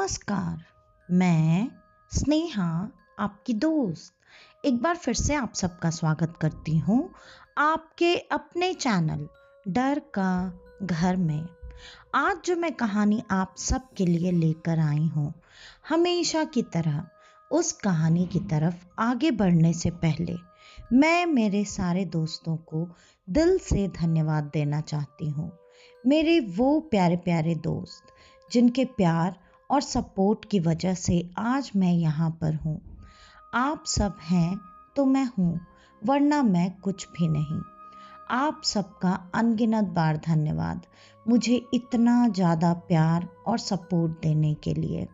नमस्कार, मैं स्नेहा आपकी दोस्त एक बार फिर से आप सबका स्वागत करती हूँ आपके अपने चैनल डर का घर में। आज जो मैं कहानी आप सबके लिए लेकर आई हूँ, हमेशा की तरह उस कहानी की तरफ आगे बढ़ने से पहले मैं मेरे सारे दोस्तों को दिल से धन्यवाद देना चाहती हूँ। मेरे वो प्यारे प्यारे दोस्त जिनके प्यार और सपोर्ट की वजह से आज मैं यहाँ पर हूँ। आप सब हैं तो मैं हूँ, वरना मैं कुछ भी नहीं। आप सबका अनगिनत बार धन्यवाद मुझे इतना ज़्यादा प्यार और सपोर्ट देने के लिए।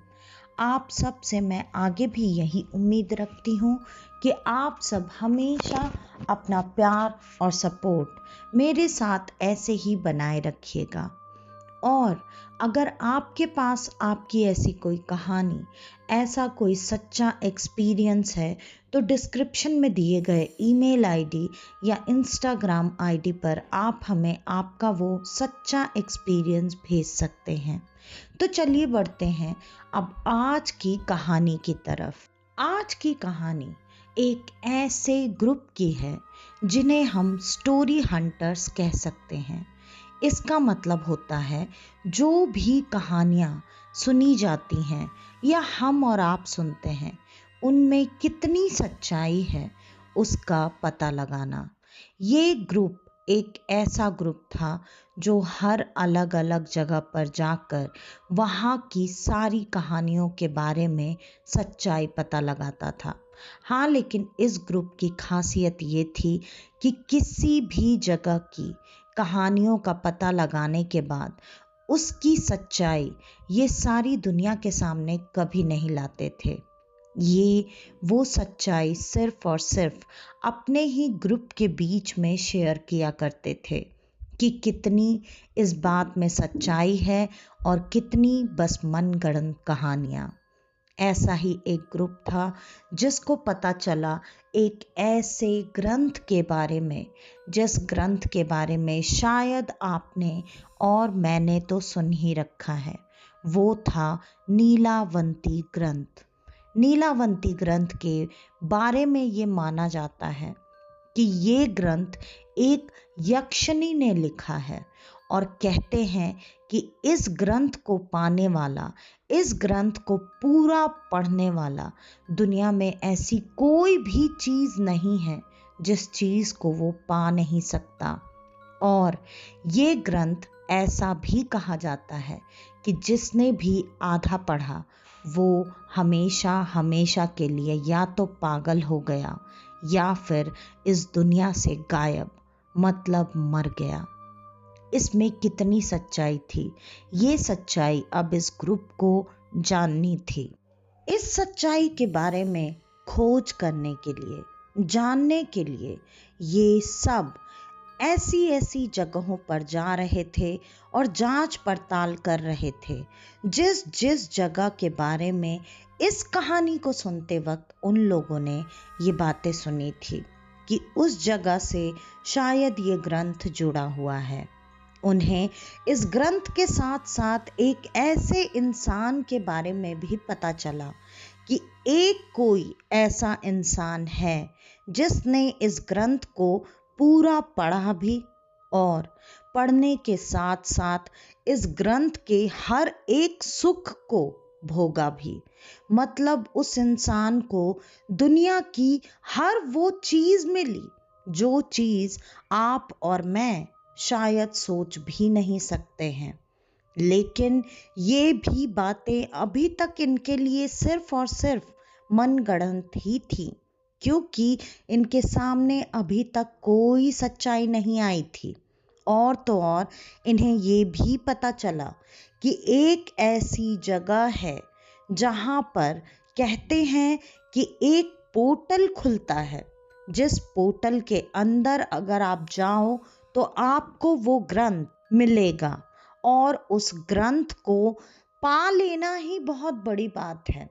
आप सब से मैं आगे भी यही उम्मीद रखती हूँ कि आप सब हमेशा अपना प्यार और सपोर्ट मेरे साथ ऐसे ही बनाए रखिएगा। और अगर आपके पास आपकी ऐसी कोई कहानी, ऐसा कोई सच्चा एक्सपीरियंस है तो डिस्क्रिप्शन में दिए गए ईमेल आईडी या इंस्टाग्राम आईडी पर आप हमें आपका वो सच्चा एक्सपीरियंस भेज सकते हैं। तो चलिए बढ़ते हैं अब आज की कहानी की तरफ। आज की कहानी एक ऐसे ग्रुप की है जिन्हें हम स्टोरी हंटर्स कह सकते हैं। इसका मतलब होता है जो भी कहानियाँ सुनी जाती हैं या हम और आप सुनते हैं उनमें कितनी सच्चाई है उसका पता लगाना। ये ग्रुप एक ऐसा ग्रुप था जो हर अलग अलग जगह पर जाकर वहाँ की सारी कहानियों के बारे में सच्चाई पता लगाता था। हाँ, लेकिन इस ग्रुप की खासियत ये थी कि किसी भी जगह की कहानियों का पता लगाने के बाद उसकी सच्चाई ये सारी दुनिया के सामने कभी नहीं लाते थे। ये वो सच्चाई सिर्फ और सिर्फ अपने ही ग्रुप के बीच में शेयर किया करते थे कि कितनी इस बात में सच्चाई है और कितनी बस मनगढ़ंत कहानियाँ। ऐसा ही एक ग्रुप था जिसको पता चला एक ऐसे ग्रंथ के बारे में जिस ग्रंथ के बारे में शायद आपने और मैंने तो सुन ही रखा है। वो था नीलावंती ग्रंथ। नीलावंती ग्रंथ के बारे में ये माना जाता है कि ये ग्रंथ एक यक्षिनी ने लिखा है और कहते हैं कि इस ग्रंथ को पाने वाला, इस ग्रंथ को पूरा पढ़ने वाला दुनिया में ऐसी कोई भी चीज़ नहीं है जिस चीज़ को वो पा नहीं सकता। और ये ग्रंथ ऐसा भी कहा जाता है कि जिसने भी आधा पढ़ा वो हमेशा हमेशा के लिए या तो पागल हो गया या फिर इस दुनिया से गायब, मतलब मर गया। इसमें कितनी सच्चाई थी, ये सच्चाई अब इस ग्रुप को जाननी थी। इस सच्चाई के बारे में खोज करने के लिए, जानने के लिए ये सब ऐसी ऐसी जगहों पर जा रहे थे और जांच पड़ताल कर रहे थे। जिस जिस जगह के बारे में इस कहानी को सुनते वक्त उन लोगों ने ये बातें सुनी थी कि उस जगह से शायद ये ग्रंथ जुड़ा हुआ है। उन्हें इस ग्रंथ के साथ साथ एक ऐसे इंसान के बारे में भी पता चला कि एक कोई ऐसा इंसान है जिसने इस ग्रंथ को पूरा पढ़ा भी और पढ़ने के साथ साथ इस ग्रंथ के हर एक सुख को भोगा भी। मतलब उस इंसान को दुनिया की हर वो चीज़ मिली जो चीज़ आप और मैं शायद सोच भी नहीं सकते हैं। लेकिन ये भी बातें अभी तक इनके लिए सिर्फ और सिर्फ मनगढ़ंत ही थी, क्योंकि इनके सामने अभी तक कोई सच्चाई नहीं आई थी। और तो और इन्हें ये भी पता चला कि एक ऐसी जगह है जहाँ पर कहते हैं कि एक पोर्टल खुलता है, जिस पोर्टल के अंदर अगर आप जाओ तो आपको वो ग्रंथ मिलेगा और उस ग्रंथ को पा लेना ही बहुत बड़ी बात है।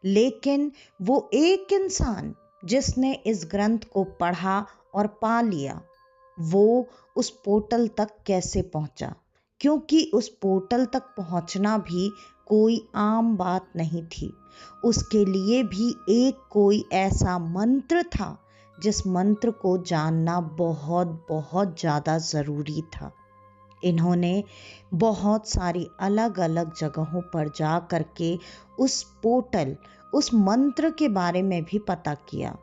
लेकिन वो एक इंसान जिसने इस ग्रंथ को पढ़ा और पा लिया, वो उस पोर्टल तक कैसे पहुंचा? क्योंकि उस पोर्टल तक पहुंचना भी कोई आम बात नहीं थी। उसके लिए भी एक कोई ऐसा मंत्र था जिस मंत्र को जानना बहुत बहुत ज़्यादा ज़रूरी था। इन्होंने बहुत सारी अलग अलग जगहों पर जा करके उस मंत्र के बारे में भी पता किया।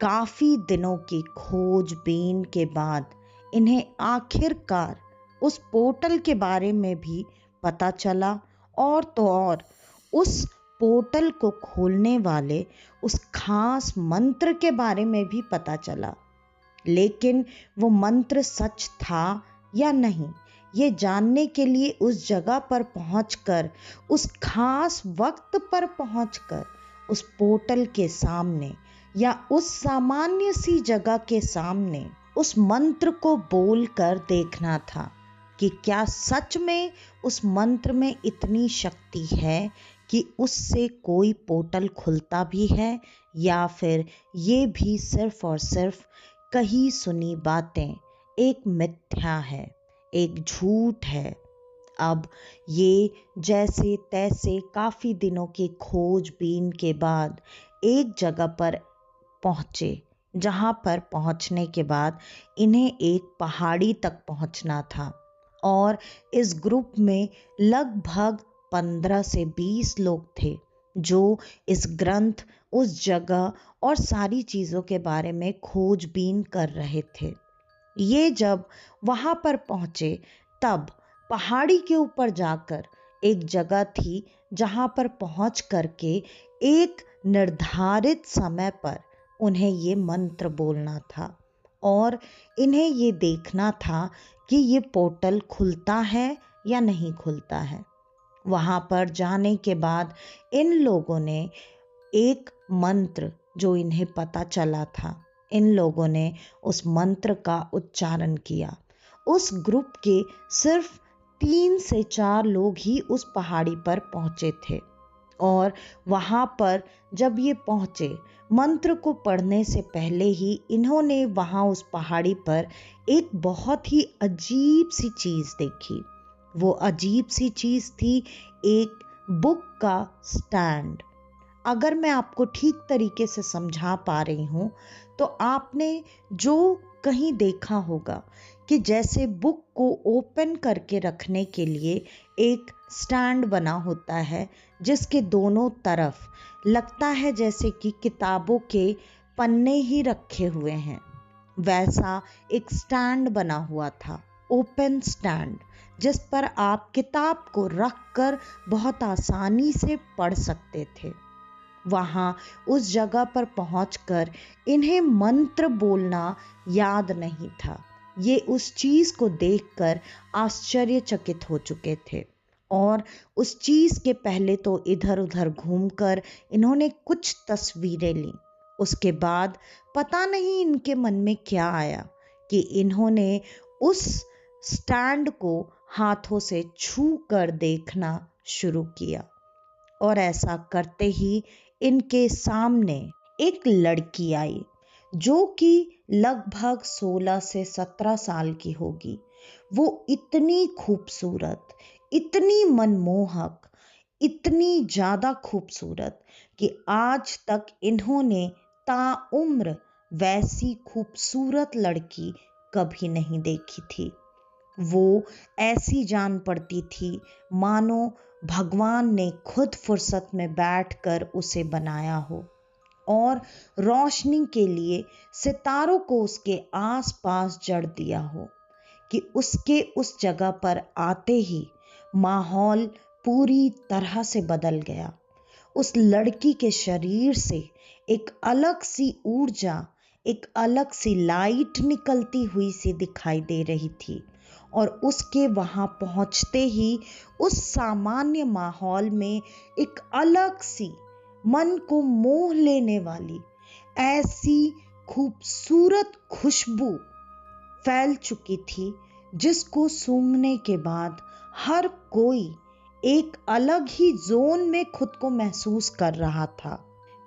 काफ़ी दिनों की खोजबीन के बाद इन्हें आखिरकार उस पोर्टल के बारे में भी पता चला, और तो और उस पोर्टल को खोलने वाले उस खास मंत्र के बारे में भी पता चला। लेकिन वो मंत्र सच था या नहीं, ये जानने के लिए उस जगह पर पहुंचकर, उस खास वक्त पर पहुंचकर उस पोर्टल के सामने या उस सामान्य सी जगह के सामने उस मंत्र को बोलकर देखना था कि क्या सच में उस मंत्र में इतनी शक्ति है कि उससे कोई पोर्टल खुलता भी है, या फिर ये भी सिर्फ और सिर्फ कही सुनी बातें, एक मिथ्या है, एक झूठ है। अब ये जैसे तैसे काफ़ी दिनों की खोजबीन के बाद एक जगह पर पहुँचे, जहाँ पर पहुँचने के बाद इन्हें एक पहाड़ी तक पहुँचना था। और इस ग्रुप में लगभग 15 से 20 लोग थे जो इस ग्रंथ, उस जगह और सारी चीज़ों के बारे में खोजबीन कर रहे थे। ये जब वहाँ पर पहुँचे तब पहाड़ी के ऊपर जाकर एक जगह थी जहाँ पर पहुँच करके एक निर्धारित समय पर उन्हें ये मंत्र बोलना था और इन्हें ये देखना था कि ये पोर्टल खुलता है या नहीं खुलता है। वहाँ पर जाने के बाद इन लोगों ने एक मंत्र, जो इन्हें पता चला था, इन लोगों ने उस मंत्र का उच्चारण किया। उस ग्रुप के सिर्फ 3 से 4 लोग ही उस पहाड़ी पर पहुँचे थे और वहाँ पर जब ये पहुँचे, मंत्र को पढ़ने से पहले ही इन्होंने वहाँ उस पहाड़ी पर एक बहुत ही अजीब सी चीज़ देखी। वो अजीब सी चीज़ थी एक बुक का स्टैंड। अगर मैं आपको ठीक तरीके से समझा पा रही हूँ तो आपने जो कहीं देखा होगा कि जैसे बुक को ओपन करके रखने के लिए एक स्टैंड बना होता है जिसके दोनों तरफ लगता है जैसे कि किताबों के पन्ने ही रखे हुए हैं, वैसा एक स्टैंड बना हुआ था, ओपन स्टैंड, जिस पर आप किताब को रखकर बहुत आसानी से पढ़ सकते थे। वहाँ उस जगह पर पहुंचकर इन्हें मंत्र बोलना याद नहीं था। ये उस चीज़ को देखकर आश्चर्यचकित हो चुके थे और उस चीज़ के पहले तो इधर उधर घूमकर इन्होंने कुछ तस्वीरें लीं। उसके बाद पता नहीं इनके मन में क्या आया कि इन्होंने उस स्टैंड को हाथों से छू कर देखना शुरू किया और ऐसा करते ही इनके सामने एक लड़की आई जो कि लगभग 16 से 17 साल की होगी। वो इतनी खूबसूरत, इतनी मनमोहक, इतनी ज़्यादा खूबसूरत कि आज तक इन्होंने ताउम्र वैसी खूबसूरत लड़की कभी नहीं देखी थी। वो ऐसी जान पड़ती थी मानो भगवान ने खुद फुर्सत में बैठकर उसे बनाया हो और रोशनी के लिए सितारों को उसके आसपास जड़ दिया हो कि उसके उस जगह पर आते ही माहौल पूरी तरह से बदल गया। उस लड़की के शरीर से एक अलग सी ऊर्जा, एक अलग सी लाइट निकलती हुई सी दिखाई दे रही थी और उसके वहाँ पहुँचते ही उस सामान्य माहौल में एक अलग सी, मन को मोह लेने वाली ऐसी खूबसूरत खुशबू फैल चुकी थी जिसको सूंघने के बाद हर कोई एक अलग ही जोन में खुद को महसूस कर रहा था।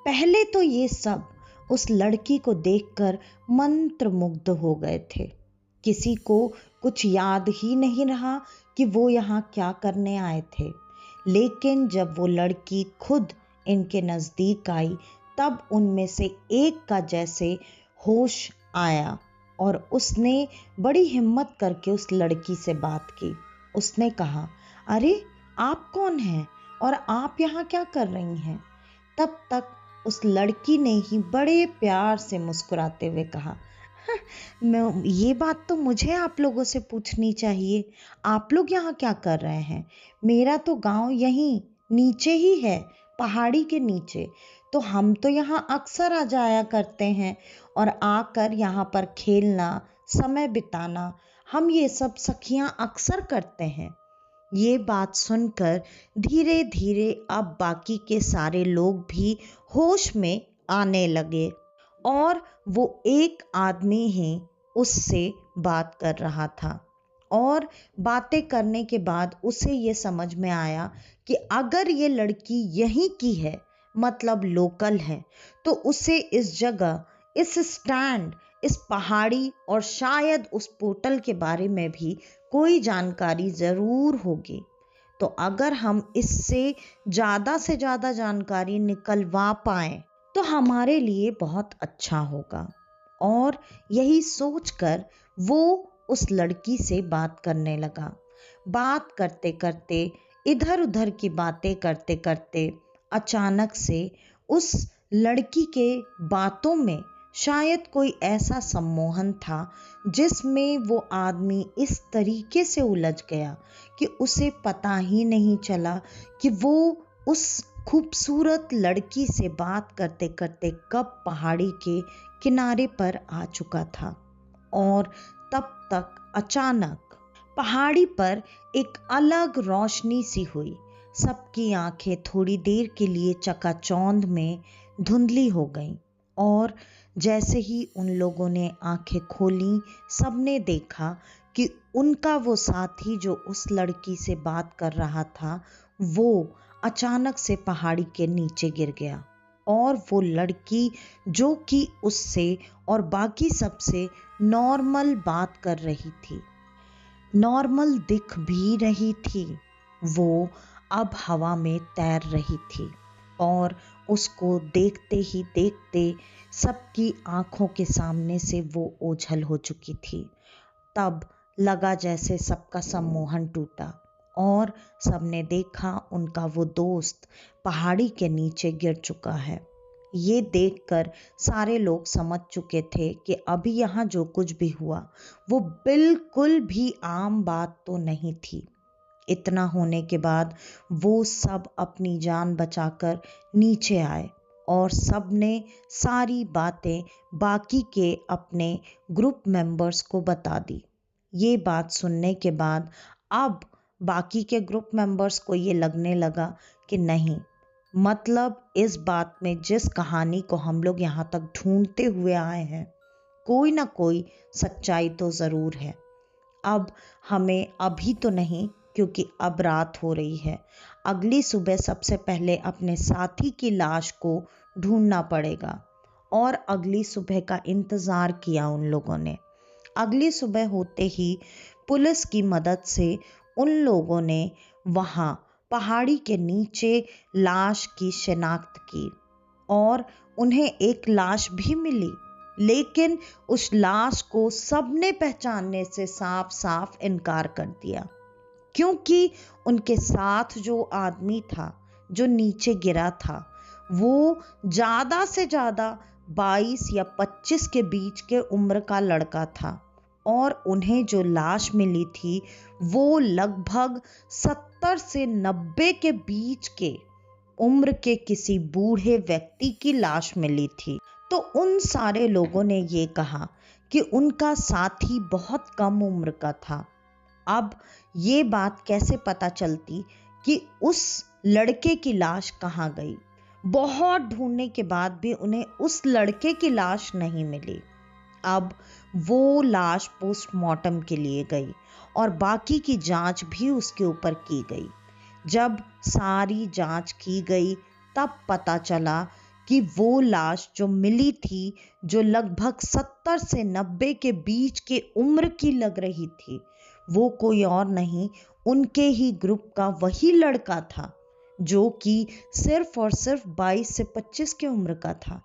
पहले तो ये सब उस लड़की को देखकर मंत्रमुग्ध हो गए थे। किसी को कुछ याद ही नहीं रहा कि वो यहाँ क्या करने आए थे, लेकिन जब वो लड़की खुद इनके नज़दीक आई तब उनमें से एक का जैसे होश आया और उसने बड़ी हिम्मत करके उस लड़की से बात की। उसने कहा, अरे आप कौन हैं और आप यहाँ क्या कर रही हैं? तब तक उस लड़की ने ही बड़े प्यार से मुस्कुराते हुए कहा, ये बात तो मुझे आप लोगों से पूछनी चाहिए। आप लोग यहाँ क्या कर रहे हैं? मेरा तो गांव यहीं नीचे ही है, पहाड़ी के नीचे। तो हम तो यहाँ अक्सर आ जाया करते हैं और आकर यहाँ पर खेलना, समय बिताना, हम ये सब सखियां अक्सर करते हैं। ये बात सुनकर धीरे धीरे अब बाकी के सारे लोग भी होश में आने लगे और वो एक आदमी ही उससे बात कर रहा था। और बातें करने के बाद उसे ये समझ में आया कि अगर ये लड़की यहीं की है, मतलब लोकल है, तो उसे इस जगह, इस स्टैंड, इस पहाड़ी और शायद उस पोर्टल के बारे में भी कोई जानकारी ज़रूर होगी। तो अगर हम इससे ज़्यादा से ज़्यादा जानकारी निकलवा पाएं तो हमारे लिए बहुत अच्छा होगा। और यही सोचकर वो उस लड़की से बात करने लगा। बात करते करते, इधर उधर की बातें करते करते अचानक से उस लड़की के बातों में शायद कोई ऐसा सम्मोहन था जिसमें वो आदमी इस तरीके से उलझ गया कि उसे पता ही नहीं चला कि वो उस खूबसूरत लड़की से बात करते करते कब पहाड़ी के किनारे पर आ चुका था। और तब तक अचानक पहाड़ी पर एक अलग रोशनी सी हुई। सबकी आंखें थोड़ी देर के लिए चकाचौंध में धुंधली हो गईं और जैसे ही उन लोगों ने आंखें खोलीं, सबने देखा कि उनका वो साथी जो उस लड़की से बात कर रहा था, वो अचानक से पहाड़ी के नीचे गिर गया। और वो लड़की जो कि उससे और बाकी सबसे नॉर्मल बात कर रही थी, नॉर्मल दिख भी रही थी, वो अब हवा में तैर रही थी। और उसको देखते ही देखते सबकी आंखों के सामने से वो ओझल हो चुकी थी। तब लगा जैसे सबका सम्मोहन टूटा और सबने देखा उनका वो दोस्त पहाड़ी के नीचे गिर चुका है। ये देखकर सारे लोग समझ चुके थे कि अभी यहाँ जो कुछ भी हुआ वो बिल्कुल भी आम बात तो नहीं थी। इतना होने के बाद वो सब अपनी जान बचाकर नीचे आए और सबने सारी बातें बाकी के अपने ग्रुप मेंबर्स को बता दी। ये बात सुनने के बाद अब बाकी के ग्रुप मेंबर्स को ये लगने लगा कि नहीं, मतलब इस बात में, जिस कहानी को हम लोग यहाँ तक ढूंढते हुए आए हैं, कोई ना कोई सच्चाई तो ज़रूर है। अब हमें अभी तो नहीं, क्योंकि अब रात हो रही है, अगली सुबह सबसे पहले अपने साथी की लाश को ढूंढना पड़ेगा। और अगली सुबह का इंतज़ार किया उन लोगों ने। अगली सुबह होते ही पुलिस की मदद से उन लोगों ने वहाँ पहाड़ी के नीचे लाश की शिनाख्त की और उन्हें एक लाश भी मिली। लेकिन उस लाश को सबने पहचानने से साफ साफ इनकार कर दिया, क्योंकि उनके साथ जो आदमी था जो नीचे गिरा था, वो ज़्यादा से ज़्यादा 22 या 25 के बीच के उम्र का लड़का था और उन्हें जो लाश मिली थी वो लगभग 70 से 90 के बीच के उम्र के किसी बूढ़े व्यक्ति की लाश मिली थी। तो उन सारे लोगों ने ये कहा कि उनका साथी बहुत कम उम्र का था। अब ये बात कैसे पता चलती कि उस लड़के की लाश कहाँ गई? बहुत ढूंढने के बाद भी उन्हें उस लड़के की लाश नहीं मिली। अब वो लाश पोस्टमार्टम के लिए गई और बाकी की जांच भी उसके ऊपर की गई। जब सारी जांच की गई तब पता चला कि वो लाश जो मिली थी, जो लगभग 70 से 90 के बीच के उम्र की लग रही थी, वो कोई और नहीं, उनके ही ग्रुप का वही लड़का था जो कि सिर्फ और सिर्फ 22 से 25 की उम्र का था।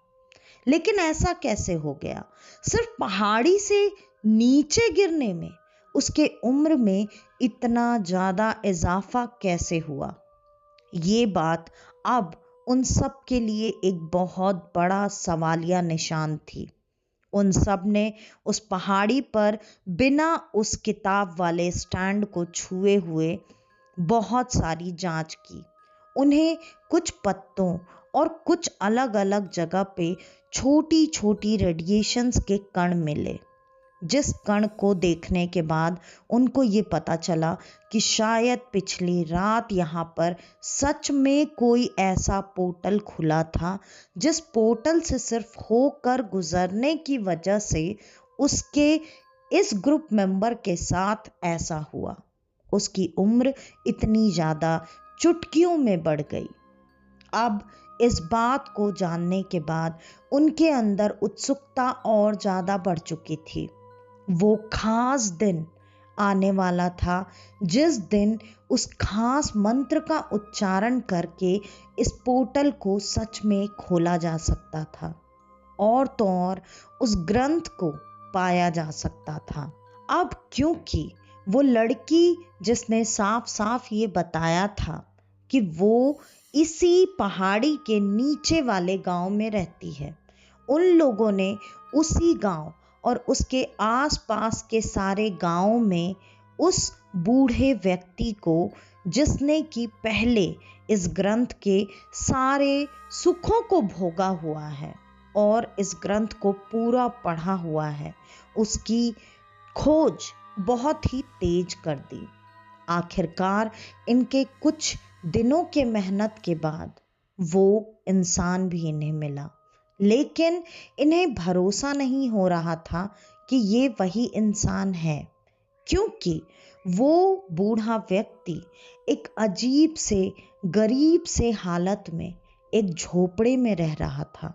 लेकिन ऐसा कैसे हो गया? सिर्फ पहाड़ी से नीचे गिरने में उसके उम्र में इतना ज्यादा इजाफा कैसे हुआ? ये बात अब उन सब के लिए एक बहुत बड़ा सवालिया निशान थी। उन सब ने उस पहाड़ी पर बिना उस किताब वाले स्टैंड को छुए हुए बहुत सारी जांच की। उन्हें कुछ पत्तों और कुछ अलग अलग जगह पे छोटी छोटी रेडिएशंस के कण मिले, जिस कण को देखने के बाद उनको ये पता चला कि शायद पिछली रात यहाँ पर सच में कोई ऐसा पोर्टल खुला था, जिस पोर्टल से सिर्फ होकर गुजरने की वजह से उसके इस ग्रुप मेंबर के साथ ऐसा हुआ। उसकी उम्र इतनी ज़्यादा चुटकियों में बढ़ गई। अब इस बात को जानने के बाद उनके अंदर उत्सुकता और ज़्यादा बढ़ चुकी थी। वो खास दिन आने वाला था जिस दिन उस खास मंत्र का उच्चारण करके इस पोर्टल को सच में खोला जा सकता था, और तो और उस ग्रंथ को पाया जा सकता था। अब क्योंकि वो लड़की जिसने साफ साफ ये बताया था कि वो इसी पहाड़ी के नीचे वाले गांव में रहती है, उन लोगों ने उसी गांव और उसके आसपास के सारे गांवों में उस बूढ़े व्यक्ति को, जिसने कि पहले इस ग्रंथ के सारे सुखों को भोगा हुआ है और इस ग्रंथ को पूरा पढ़ा हुआ है, उसकी खोज बहुत ही तेज कर दी। आखिरकार इनके कुछ दिनों के मेहनत के बाद वो इंसान भी इन्हें मिला, लेकिन इन्हें भरोसा नहीं हो रहा था कि ये वही इंसान है, क्योंकि वो बूढ़ा व्यक्ति एक अजीब से गरीब से हालत में एक झोपड़े में रह रहा था।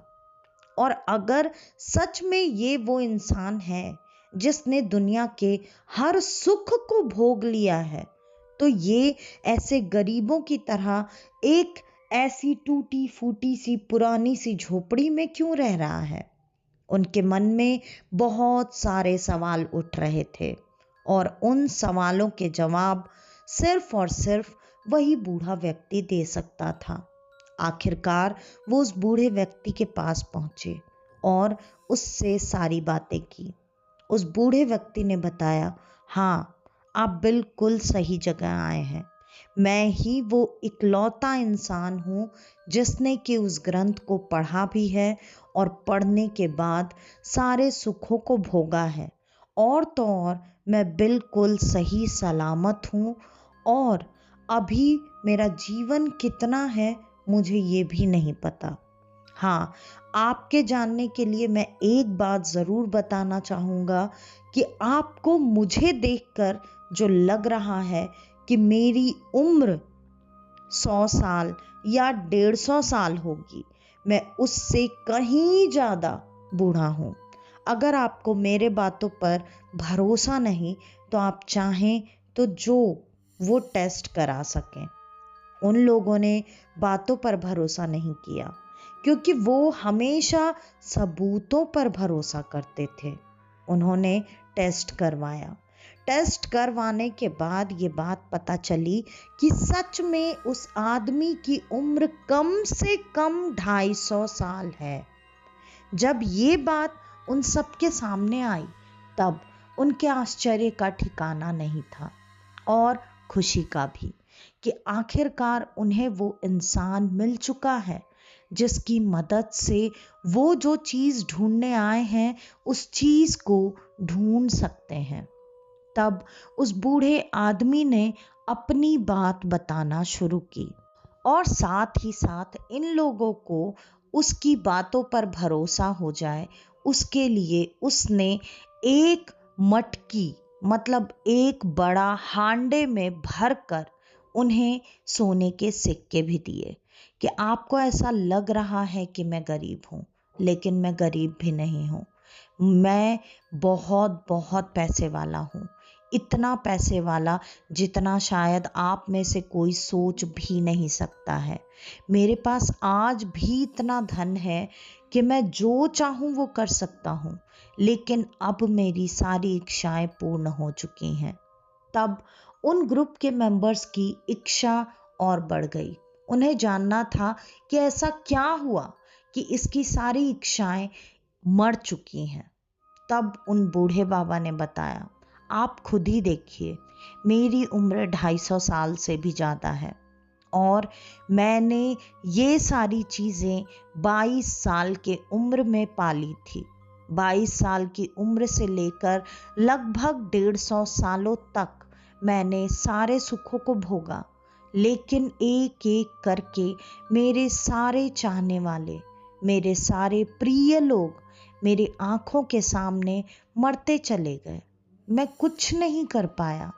और अगर सच में ये वो इंसान है जिसने दुनिया के हर सुख को भोग लिया है, तो ये ऐसे गरीबों की तरह एक ऐसी टूटी फूटी सी पुरानी सी झोपड़ी में क्यों रह रहा है? उनके मन में बहुत सारे सवाल उठ रहे थे और उन सवालों के जवाब सिर्फ और सिर्फ वही बूढ़ा व्यक्ति दे सकता था। आखिरकार वो उस बूढ़े व्यक्ति के पास पहुंचे और उससे सारी बातें की। उस बूढ़े व्यक्ति ने बताया, हाँ, आप बिल्कुल सही जगह आए हैं। मैं ही वो इकलौता इंसान हूँ जिसने कि उस ग्रंथ को पढ़ा भी है और पढ़ने के बाद सारे सुखों को भोगा है, और तो और मैं बिल्कुल सही सलामत हूँ, और अभी मेरा जीवन कितना है मुझे ये भी नहीं पता। हाँ, आपके जानने के लिए मैं एक बात ज़रूर बताना चाहूँगा कि आपको मुझे देखकर जो लग रहा है कि मेरी उम्र 100 साल या 150 साल होगी, मैं उससे कहीं ज़्यादा बूढ़ा हूँ। अगर आपको मेरे बातों पर भरोसा नहीं तो आप चाहें तो वो टेस्ट करा सकें। उन लोगों ने बातों पर भरोसा नहीं किया क्योंकि वो हमेशा सबूतों पर भरोसा करते थे। उन्होंने टेस्ट करवाया। टेस्ट करवाने के बाद ये बात पता चली कि सच में उस आदमी की उम्र कम से कम 250 साल है। जब ये बात उन सबके सामने आई तब उनके आश्चर्य का ठिकाना नहीं था और खुशी का भी, कि आखिरकार उन्हें वो इंसान मिल चुका है जिसकी मदद से वो जो चीज़ ढूंढने आए हैं उस चीज़ को ढूंढ सकते हैं। तब उस बूढ़े आदमी ने अपनी बात बताना शुरू की और साथ ही साथ इन लोगों को उसकी बातों पर भरोसा हो जाए उसके लिए उसने एक मटकी, मतलब एक बड़ा हांडे में भरकर उन्हें सोने के सिक्के भी दिए कि आपको ऐसा लग रहा है कि मैं गरीब हूँ, लेकिन मैं गरीब भी नहीं हूँ, मैं बहुत बहुत पैसे वाला हूँ। इतना पैसे वाला जितना शायद आप में से कोई सोच भी नहीं सकता है। मेरे पास आज भी इतना धन है कि मैं जो चाहूँ वो कर सकता हूँ, लेकिन अब मेरी सारी इच्छाएं पूर्ण हो चुकी हैं। तब उन ग्रुप के मेंबर्स की इच्छा और बढ़ गई। उन्हें जानना था कि ऐसा क्या हुआ कि इसकी सारी इच्छाएं मर चुकी हैं। तब उन बूढ़े बाबा ने बताया, आप खुद ही देखिए, मेरी उम्र 250 साल से भी ज़्यादा है और मैंने ये सारी चीज़ें 22 साल के उम्र में पाली थी। 22 साल की उम्र से लेकर लगभग 150 सालों तक मैंने सारे सुखों को भोगा, लेकिन एक एक करके मेरे सारे चाहने वाले, मेरे सारे प्रिय लोग मेरी आंखों के सामने मरते चले गए। मैं कुछ नहीं कर पाया,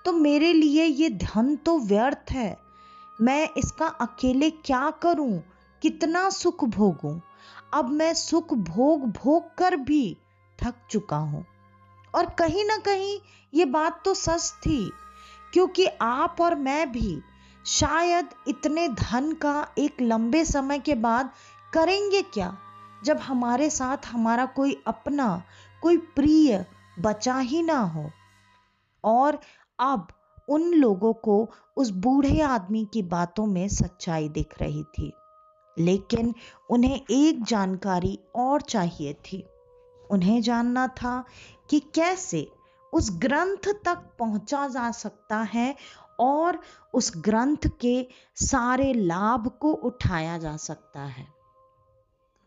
तो मेरे लिए ये धन तो व्यर्थ है। मैं इसका अकेले क्या करूं, कितना सुख भोगूं। अब मैं सुख भोग भोग कर भी थक चुका हूं। और कहीं ना कहीं ये बात तो सच थी, क्योंकि आप और मैं भी शायद इतने धन का एक लंबे समय के बाद करेंगे क्या, जब हमारे साथ हमारा कोई अपना, कोई प्रिय बचा ही ना हो। और अब उन लोगों को उस बूढ़े आदमी की बातों में सच्चाई दिख रही थी, लेकिन उन्हें एक जानकारी और चाहिए थी। उन्हें जानना था कि कैसे उस ग्रंथ तक पहुंचा जा सकता है और उस ग्रंथ के सारे लाभ को उठाया जा सकता है।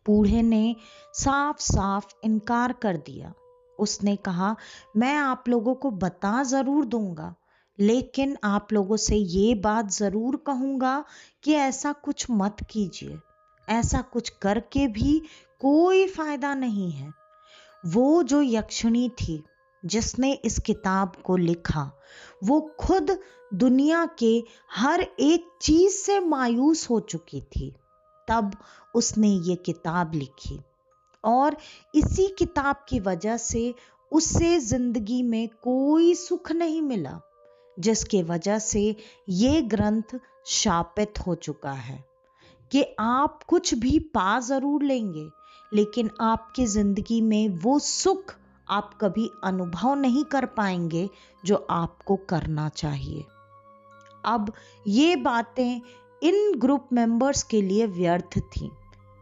बूढ़े ने साफ साफ इनकार कर दिया। उसने कहा, मैं आप लोगों को बता जरूर दूंगा, लेकिन आप लोगों से ये बात जरूर कहूंगा कि ऐसा कुछ मत कीजिए। ऐसा कुछ करके भी कोई फायदा नहीं है। वो जो यक्षिणी थी जिसने इस किताब को लिखा, वो खुद दुनिया के हर एक चीज से मायूस हो चुकी थी। तब उसने ये किताब लिखी और इसी किताब की वजह से उसे जिंदगी में कोई सुख नहीं मिला, जिसके वजह से ये ग्रंथ शापित हो चुका है कि आप कुछ भी पा जरूर लेंगे, लेकिन आपकी जिंदगी में वो सुख आप कभी अनुभव नहीं कर पाएंगे जो आपको करना चाहिए। अब ये बातें इन ग्रुप मेंबर्स के लिए व्यर्थ थी,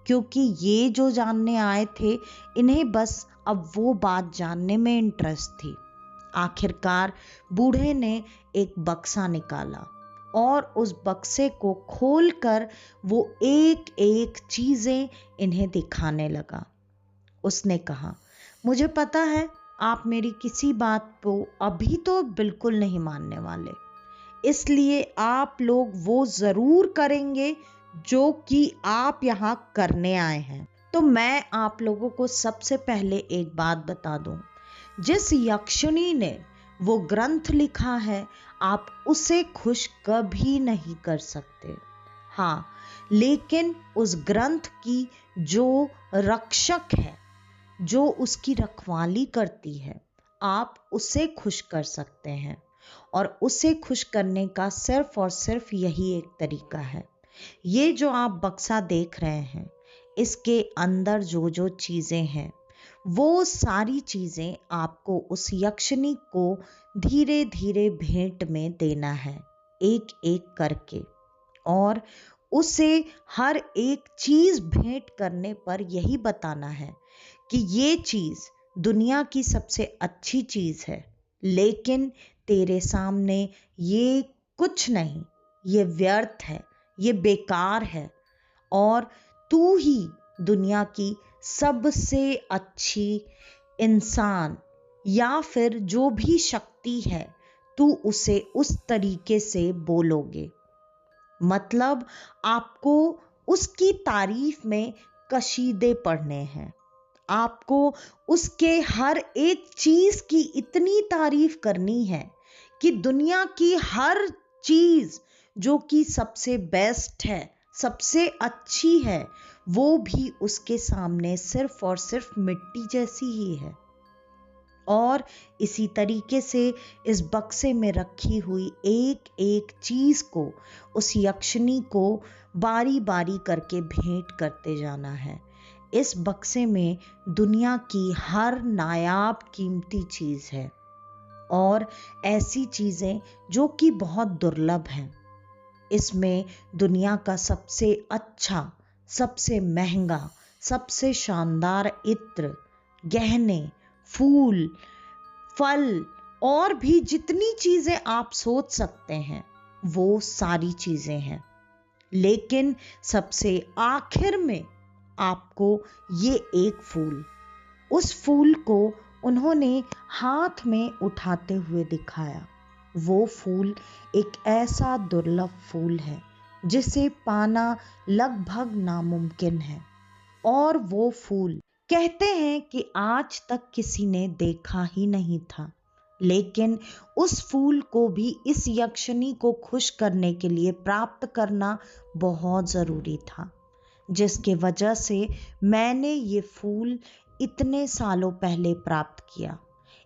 क्योंकि ये जो जानने आए थे, इन्हें बस अब वो बात जानने में इंटरेस्ट थी। आखिरकार बूढ़े ने एक बक्सा निकाला और उस बक्से को खोलकर वो एक एक चीजें इन्हें दिखाने लगा। उसने कहा, मुझे पता है आप मेरी किसी बात को अभी तो बिल्कुल नहीं मानने वाले, इसलिए आप लोग वो जरूर करेंगे जो कि आप यहाँ करने आए हैं। तो मैं आप लोगों को सबसे पहले एक बात बता दूं, जिस यक्षिणी ने वो ग्रंथ लिखा है, आप उसे खुश कभी नहीं कर सकते। हाँ, लेकिन उस ग्रंथ की जो रक्षक है, जो उसकी रखवाली करती है, आप उसे खुश कर सकते हैं। और उसे खुश करने का सिर्फ और सिर्फ यही एक तरीका है। ये जो आप बक्सा देख रहे हैं, इसके अंदर जो जो चीजें हैं, वो सारी चीजें आपको उस यक्षिणी को धीरे धीरे भेंट में देना है, एक एक करके। और उसे हर एक चीज भेंट करने पर यही बताना है कि ये चीज दुनिया की सबसे अच्छी चीज है, लेकिन तेरे सामने ये कुछ नहीं, ये व्यर्थ है, ये बेकार है, और तू ही दुनिया की सबसे अच्छी इंसान या फिर जो भी शक्ति है, तू उसे उस तरीके से बोलोगे। मतलब आपको उसकी तारीफ में कशीदे पढ़ने हैं, आपको उसके हर एक चीज की इतनी तारीफ करनी है कि दुनिया की हर चीज जो कि सबसे बेस्ट है, सबसे अच्छी है, वो भी उसके सामने सिर्फ और सिर्फ मिट्टी जैसी ही है। और इसी तरीके से इस बक्से में रखी हुई एक एक चीज को उस यक्षिणी को बारी बारी करके भेंट करते जाना है। इस बक्से में दुनिया की हर नायाब कीमती चीज है और ऐसी चीजें जो कि बहुत दुर्लभ हैं। इसमें दुनिया का सबसे अच्छा, सबसे महंगा, सबसे शानदार इत्र, गहने, फूल, फल और भी जितनी चीजें आप सोच सकते हैं वो सारी चीजें हैं। लेकिन सबसे आखिर में आपको ये एक फूल, उस फूल को उन्होंने हाथ में उठाते हुए दिखाया। वो फूल एक ऐसा दुर्लभ फूल है जिसे पाना लगभग नामुमकिन है और वो फूल कहते हैं कि आज तक किसी ने देखा ही नहीं था। लेकिन उस फूल को भी इस यक्षिणी को खुश करने के लिए प्राप्त करना बहुत जरूरी था, जिसके वजह से मैंने ये फूल इतने सालों पहले प्राप्त किया।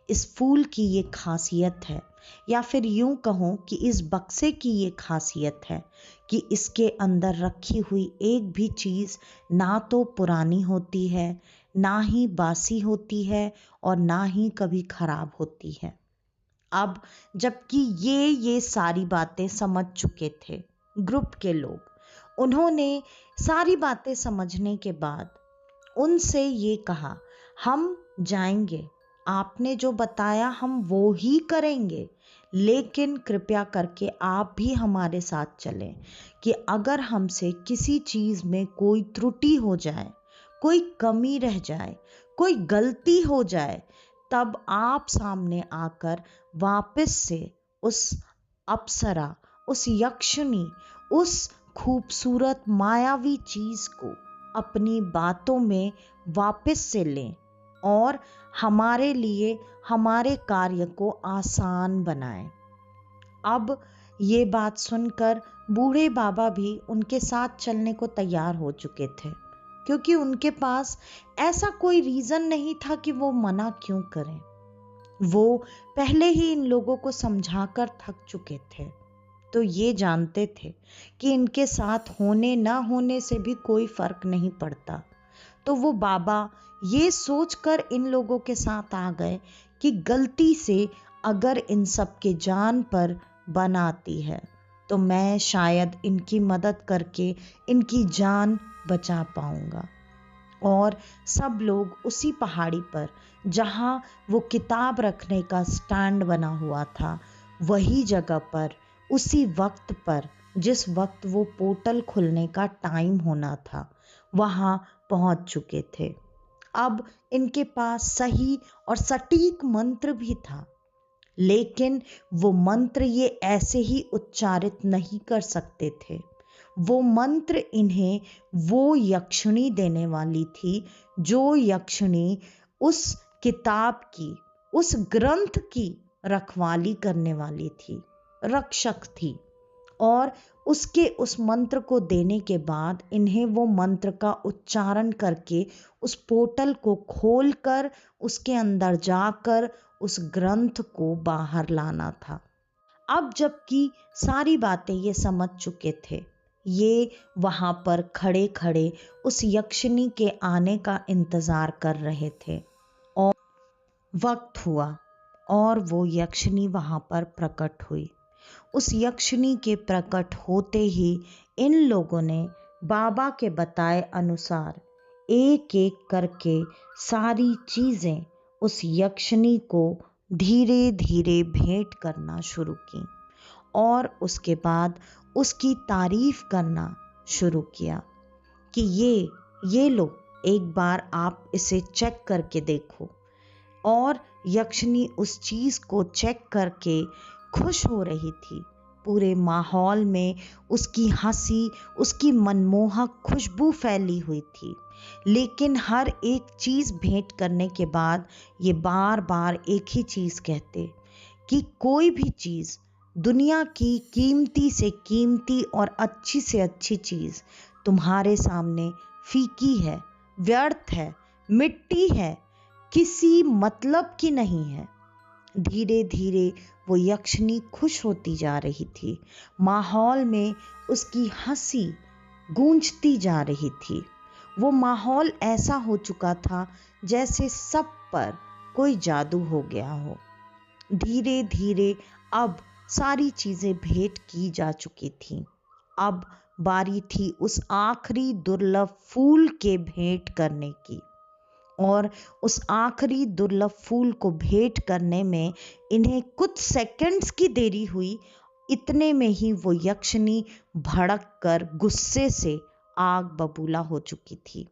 इस फूल की ये खासियत है, या फिर यूं कहूं कि इस बक्से की ये खासियत है कि इसके अंदर रखी हुई एक भी चीज ना तो पुरानी होती है, ना ही बासी होती है और ना ही कभी खराब होती है। अब जबकि ये सारी बातें समझ चुके थे ग्रुप के लोग, उन्होंने सारी बातें समझने के बाद उनसे ये कहा, हम जाएंगे, आपने जो बताया हम वो ही करेंगे, लेकिन कृपया करके आप भी हमारे साथ चलें कि अगर हमसे किसी चीज में कोई त्रुटि हो जाए, कोई कमी रह जाए, कोई गलती हो जाए, तब आप सामने आकर वापस से उस अप्सरा, उस यक्षिणी, उस खूबसूरत मायावी चीज को अपनी बातों में वापस से लें और हमारे लिए हमारे कार्य को आसान बनाएं। अब ये बात सुनकर बूढ़े बाबा भी उनके साथ चलने को तैयार हो चुके थे, क्योंकि उनके पास ऐसा कोई रीजन नहीं था कि वो मना क्यों करें। वो पहले ही इन लोगों को समझाकर थक चुके थे, तो ये जानते थे कि इनके साथ होने ना होने से भी कोई फर्क नहीं पड़ता। तो वो बाबा ये सोचकर इन लोगों के साथ आ गए कि गलती से अगर इन सब के जान पर बन आती है तो मैं शायद इनकी मदद करके इनकी जान बचा पाऊंगा। और सब लोग उसी पहाड़ी पर जहां वो किताब रखने का स्टैंड बना हुआ था, वही जगह पर उसी वक्त पर जिस वक्त वो पोर्टल खुलने का टाइम होना था, वहां पहुंच चुके थे। अब इनके पास सही और सटीक मंत्र भी था, लेकिन वो मंत्र ये ऐसे ही उच्चारित नहीं कर सकते थे। वो मंत्र इन्हें वो यक्षिणी देने वाली थी जो यक्षिणी उस किताब की, उस ग्रंथ की रखवाली करने वाली थी, रक्षक थी। और उसके उस मंत्र को देने के बाद इन्हें वो मंत्र का उच्चारण करके उस पोर्टल को खोलकर उसके अंदर जाकर उस ग्रंथ को बाहर लाना था। अब जबकि सारी बातें ये समझ चुके थे, ये वहां पर खड़े खड़े उस यक्षिणी के आने का इंतजार कर रहे थे। और वक्त हुआ और वो यक्षिणी वहां पर प्रकट हुई। उस यक्षिणी के प्रकट होते ही इन लोगों ने बाबा के बताए अनुसार एक एक करके सारी चीजें उस यक्षिणी को धीरे धीरे भेंट करना शुरू की और उसके बाद उसकी तारीफ करना शुरू किया कि ये लो, एक बार आप इसे चेक करके देखो। और यक्षिणी उस चीज को चेक करके खुश हो रही थी। पूरे माहौल में उसकी हंसी, उसकी मनमोहक खुशबू फैली हुई थी। लेकिन हर एक चीज भेंट करने के बाद ये बार बार एक ही चीज कहते कि कोई भी चीज, दुनिया की कीमती से कीमती और अच्छी से अच्छी चीज तुम्हारे सामने फीकी है, व्यर्थ है, मिट्टी है, किसी मतलब की नहीं है। धीरे धीरे वो यक्षिणी खुश होती जा रही थी। माहौल में उसकी हंसी गूंजती जा रही थी। वो माहौल ऐसा हो चुका था जैसे सब पर कोई जादू हो गया हो। धीरे धीरे अब सारी चीजें भेंट की जा चुकी थीं। अब बारी थी उस आखिरी दुर्लभ फूल के भेंट करने की। और उस आखिरी दुर्लभ फूल को भेंट करने में इन्हें कुछ सेकंड्स की देरी हुई। इतने में ही वो यक्षिणी भड़क कर गुस्से से आग बबूला हो चुकी थी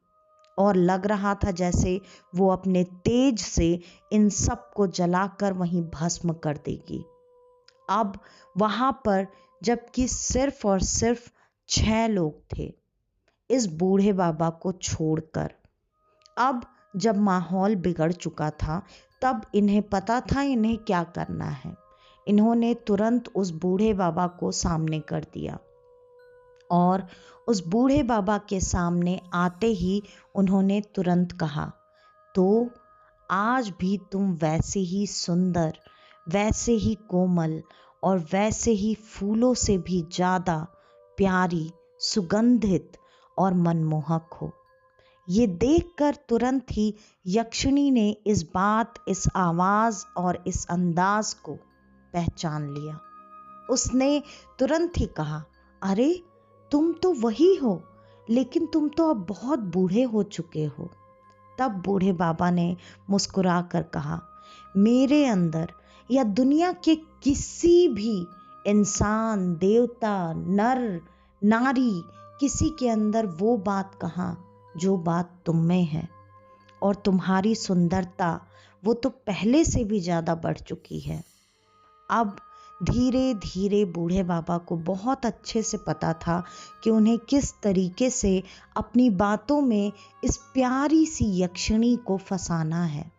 और लग रहा था जैसे वो अपने तेज से इन सब को जलाकर वहीं भस्म कर देगी। अब वहां पर जबकि सिर्फ और सिर्फ 6 लोग थे इस बूढ़े बाबा को छोड़कर। अब जब माहौल बिगड़ चुका था तब इन्हें पता था इन्हें क्या करना है। इन्होंने तुरंत उस बूढ़े बाबा को सामने कर दिया और उस बूढ़े बाबा के सामने आते ही उन्होंने तुरंत कहा, तो आज भी तुम वैसे ही सुंदर, वैसे ही कोमल और वैसे ही फूलों से भी ज्यादा प्यारी, सुगंधित और मनमोहक हो। ये देखकर तुरंत ही यक्षिणी ने इस बात, इस आवाज और इस अंदाज को पहचान लिया। उसने तुरंत ही कहा, अरे तुम तो वही हो, लेकिन तुम तो अब बहुत बूढ़े हो चुके हो। तब बूढ़े बाबा ने मुस्कुरा कर कहा, मेरे अंदर या दुनिया के किसी भी इंसान, देवता, नर, नारी, किसी के अंदर वो बात कहाँ जो बात तुम में है। और तुम्हारी सुंदरता वो तो पहले से भी ज्यादा बढ़ चुकी है। अब धीरे धीरे बूढ़े बाबा को बहुत अच्छे से पता था कि उन्हें किस तरीके से अपनी बातों में इस प्यारी सी यक्षिणी को फंसाना है।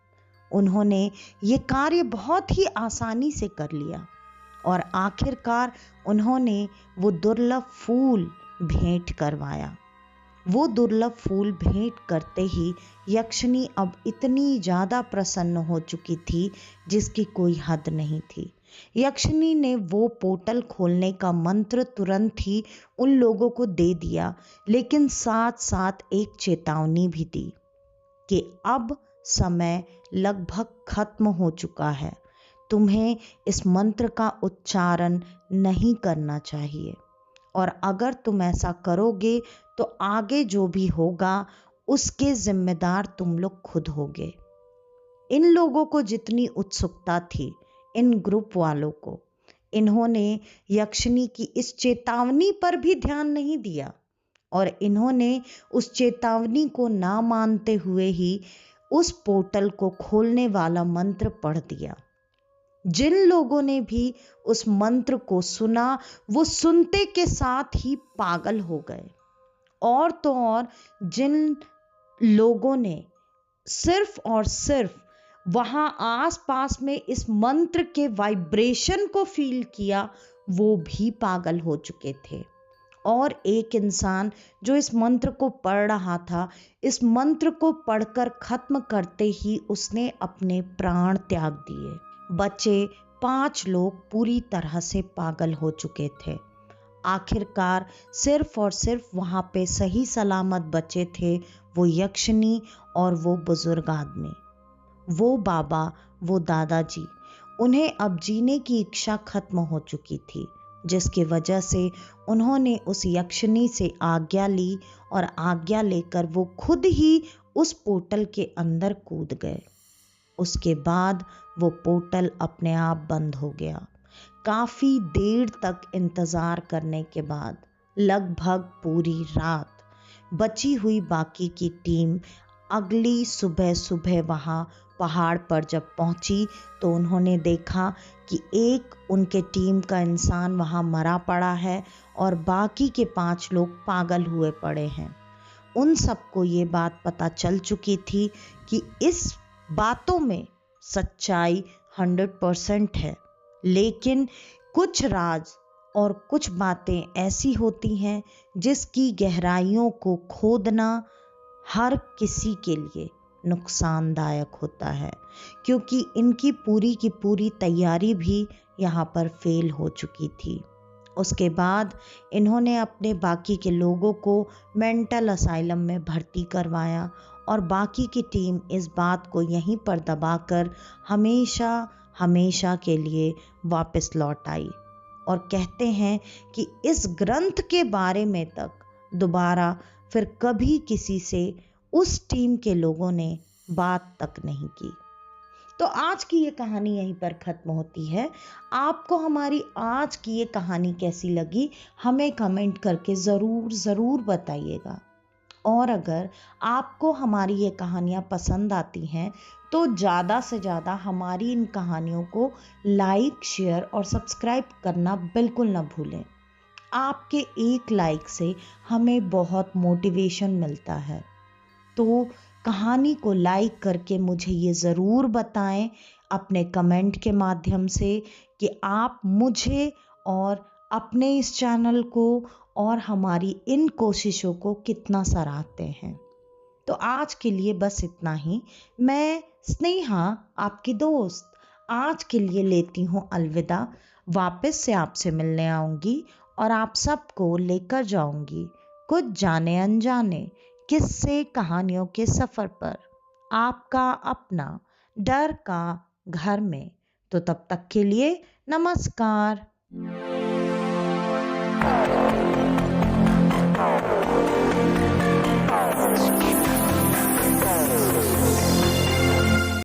उन्होंने ये कार्य बहुत ही आसानी से कर लिया और आखिरकार उन्होंने वो दुर्लभ फूल भेंट करवाया। वो दुर्लभ फूल भेंट करते ही यक्षिणी अब इतनी ज्यादा प्रसन्न हो चुकी थी जिसकी कोई हद नहीं थी। यक्षिणी ने वो पोर्टल खोलने का मंत्र तुरंत ही उन लोगों को दे दिया, लेकिन साथ साथ एक चेतावनी भी दी कि अब समय लगभग खत्म हो चुका है। तुम्हें इस मंत्र का उच्चारण नहीं करना चाहिए और अगर तुम ऐसा करोगे तो आगे जो भी होगा उसके जिम्मेदार तुम लोग खुद होगे। इन लोगों को जितनी उत्सुकता थी, इन ग्रुप वालों को, इन्होंने यक्षिणी की इस चेतावनी पर भी ध्यान नहीं दिया और इन्होंने उस चेतावनी को ना मानते हुए ही उस पोर्टल को खोलने वाला मंत्र पढ़ दिया। जिन लोगों ने भी उस मंत्र को सुना वो सुनते के साथ ही पागल हो गए। और तो और जिन लोगों ने सिर्फ और सिर्फ वहां आसपास में इस मंत्र के वाइब्रेशन को फील किया वो भी पागल हो चुके थे। और एक इंसान जो इस मंत्र को पढ़ रहा था, इस मंत्र को पढ़कर खत्म करते ही उसने अपने प्राण त्याग दिए। बचे 5 लोग पूरी तरह से पागल हो चुके थे। आखिरकार सिर्फ और सिर्फ वहां पे सही सलामत बचे थे वो यक्षिणी और वो बुजुर्ग आदमी, वो बाबा, वो दादाजी। उन्हें अब जीने की इच्छा खत्म हो चुकी थी, जिसकी वजह से उन्होंने उस यक्षिणी से आज्ञा ली और आज्ञा लेकर वो खुद ही उस पोर्टल के अंदर कूद गए। उसके बाद वो पोर्टल अपने आप बंद हो गया। काफी देर तक इंतजार करने के बाद लगभग पूरी रात बची हुई बाकी की टीम अगली सुबह सुबह वहां पहाड़ पर जब पहुंची तो उन्होंने देखा कि एक उनके टीम का इंसान वहां मरा पड़ा है और बाकी के 5 लोग पागल हुए पड़े हैं। उन सबको ये बात पता चल चुकी थी कि इस बातों में सच्चाई 100% है, लेकिन कुछ राज और कुछ बातें ऐसी होती हैं जिसकी गहराइयों को खोदना हर किसी के लिए नुकसानदायक होता है, क्योंकि इनकी पूरी की पूरी तैयारी भी यहाँ पर फेल हो चुकी थी। उसके बाद इन्होंने अपने बाकी के लोगों को मेंटल असाइलम में भर्ती करवाया और बाकी की टीम इस बात को यहीं पर दबाकर हमेशा हमेशा के लिए वापस लौट आई और कहते हैं कि इस ग्रंथ के बारे में तक दोबारा फिर कभी किसी से उस टीम के लोगों ने बात तक नहीं की। तो आज की ये कहानी यहीं पर ख़त्म होती है। आपको हमारी आज की ये कहानी कैसी लगी हमें कमेंट करके ज़रूर बताइएगा। और अगर आपको हमारी ये कहानियाँ पसंद आती हैं तो ज़्यादा से ज़्यादा हमारी इन कहानियों को लाइक, शेयर और सब्सक्राइब करना बिल्कुल ना भूलें। आपके एक लाइक से हमें बहुत मोटिवेशन मिलता है। तो कहानी को लाइक करके मुझे ये ज़रूर बताएं अपने कमेंट के माध्यम से कि आप मुझे और अपने इस चैनल को और हमारी इन कोशिशों को कितना सराहते हैं। तो आज के लिए बस इतना ही। मैं स्नेहा, आपकी दोस्त, आज के लिए लेती हूँ अलविदा। वापस से आपसे मिलने आऊँगी और आप सबको लेकर जाऊँगी कुछ जाने अनजाने किस्से कहानियों के सफ़र पर, आपका अपना डर का घर में। तो तब तक के लिए नमस्कार।